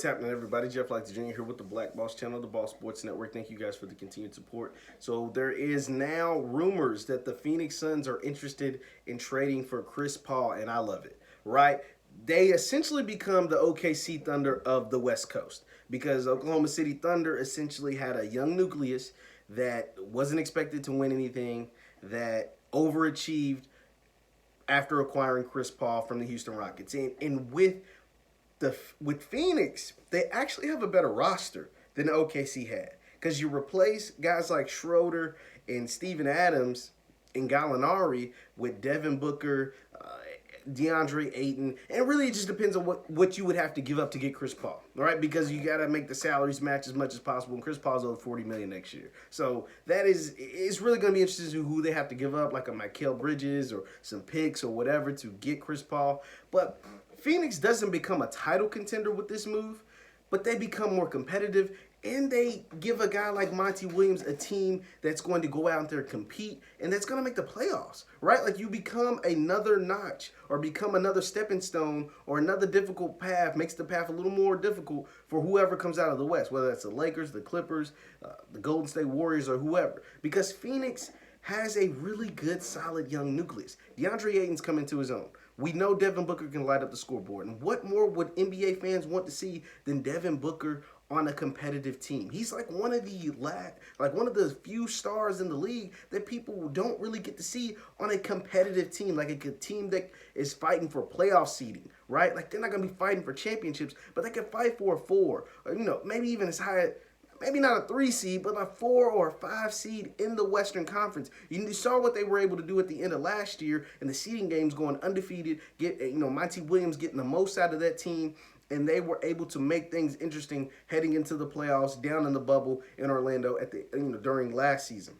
What's happening, everybody? Jeff Lightsy Jr. here with the Black Boss Channel, the Boss Sports Network. Thank you guys for the continued support. So there is now rumors that the Phoenix Suns are interested in trading for Chris Paul, and I love it, right? They essentially become the OKC Thunder of the West Coast because Oklahoma City Thunder essentially had a young nucleus that wasn't expected to win anything, that overachieved after acquiring Chris Paul from the Houston Rockets. And with Phoenix, they actually have a better roster than OKC had. Because you replace guys like Schroeder and Steven Adams and Gallinari with Devin Booker, DeAndre Ayton, and really it just depends on what you would have to give up to get Chris Paul, right? Because you got to make the salaries match as much as possible, and Chris Paul's owed $40 million next year. So it's really going to be interesting to who they have to give up, like a Mikal Bridges or some picks or whatever to get Chris Paul. But Phoenix doesn't become a title contender with this move, but they become more competitive, and they give a guy like Monty Williams a team that's going to go out there and compete, and that's going to make the playoffs, right? Like, you become another notch or become another stepping stone or another difficult path, makes the path a little more difficult for whoever comes out of the West, whether that's the Lakers, the Clippers, the Golden State Warriors, or whoever. Because Phoenix has a really good, solid young nucleus. DeAndre Ayton's coming to his own. We know Devin Booker can light up the scoreboard. And what more would NBA fans want to see than Devin Booker on a competitive team? He's like one of the few stars in the league that people don't really get to see on a competitive team, like a team that is fighting for playoff seeding, right? Like, they're not going to be fighting for championships, but they can fight for a 4, or, maybe even as high, maybe not a 3 seed, but a 4 or a 5 seed in the Western Conference. You saw what they were able to do at the end of last year in the seeding games, going undefeated, Monty Williams getting the most out of that team, and they were able to make things interesting heading into the playoffs down in the bubble in Orlando during last season.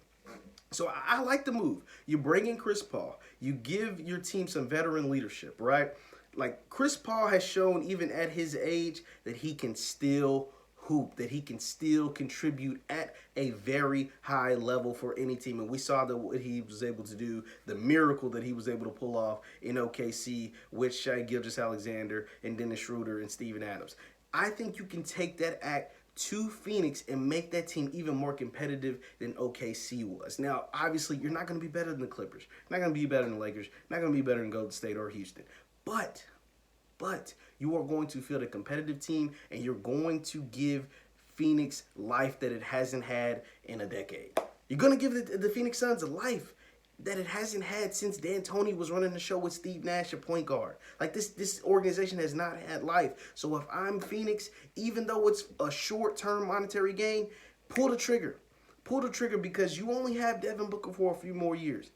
So I like the move. You bring in Chris Paul. You give your team some veteran leadership, right? Like, Chris Paul has shown even at his age that he can still hoop, that he can still contribute at a very high level for any team. And we saw that what he was able to do, the miracle that he was able to pull off in OKC with Shai Gilgeous-Alexander and Dennis Schroeder and Steven Adams. I think you can take that act to Phoenix and make that team even more competitive than OKC was. Now, obviously, you're not going to be better than the Clippers. You're not going to be better than the Lakers. You're not going to be better than Golden State or Houston. But you are going to field a competitive team, and you're going to give Phoenix life that it hasn't had in a decade. You're going to give the Phoenix Suns a life that it hasn't had since D'Antoni was running the show with Steve Nash at point guard. Like, this organization has not had life. So if I'm Phoenix, even though it's a short-term monetary gain, pull the trigger. Pull the trigger, because you only have Devin Booker for a few more years.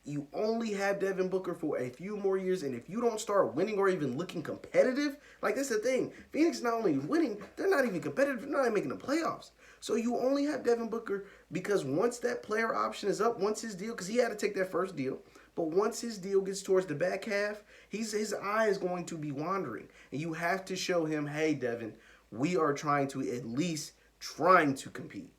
You only have Devin Booker for a few more years, and if you don't start winning or even looking competitive, like, that's the thing. Phoenix is not only winning, they're not even competitive. They're not even making the playoffs. So you only have Devin Booker because once that player option is up, once his deal, because he had to take that first deal, but once his deal gets towards the back half, his eye is going to be wandering. And you have to show him, hey, Devin, we are trying to compete.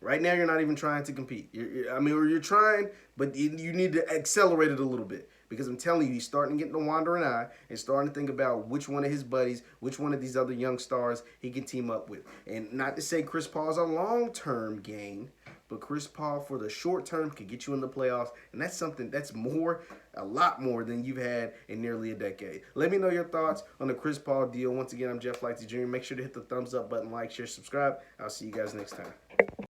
Right now, you're not even trying to compete. You're trying, but you need to accelerate it a little bit. Because I'm telling you, he's starting to get the wandering eye and starting to think about which one of his buddies, which one of these other young stars he can team up with. And not to say Chris Paul's a long-term gain, but Chris Paul for the short term can get you in the playoffs. And that's something that's a lot more than you've had in nearly a decade. Let me know your thoughts on the Chris Paul deal. Once again, I'm Jeff Lightsy Jr. Make sure to hit the thumbs up button, like, share, subscribe. I'll see you guys next time.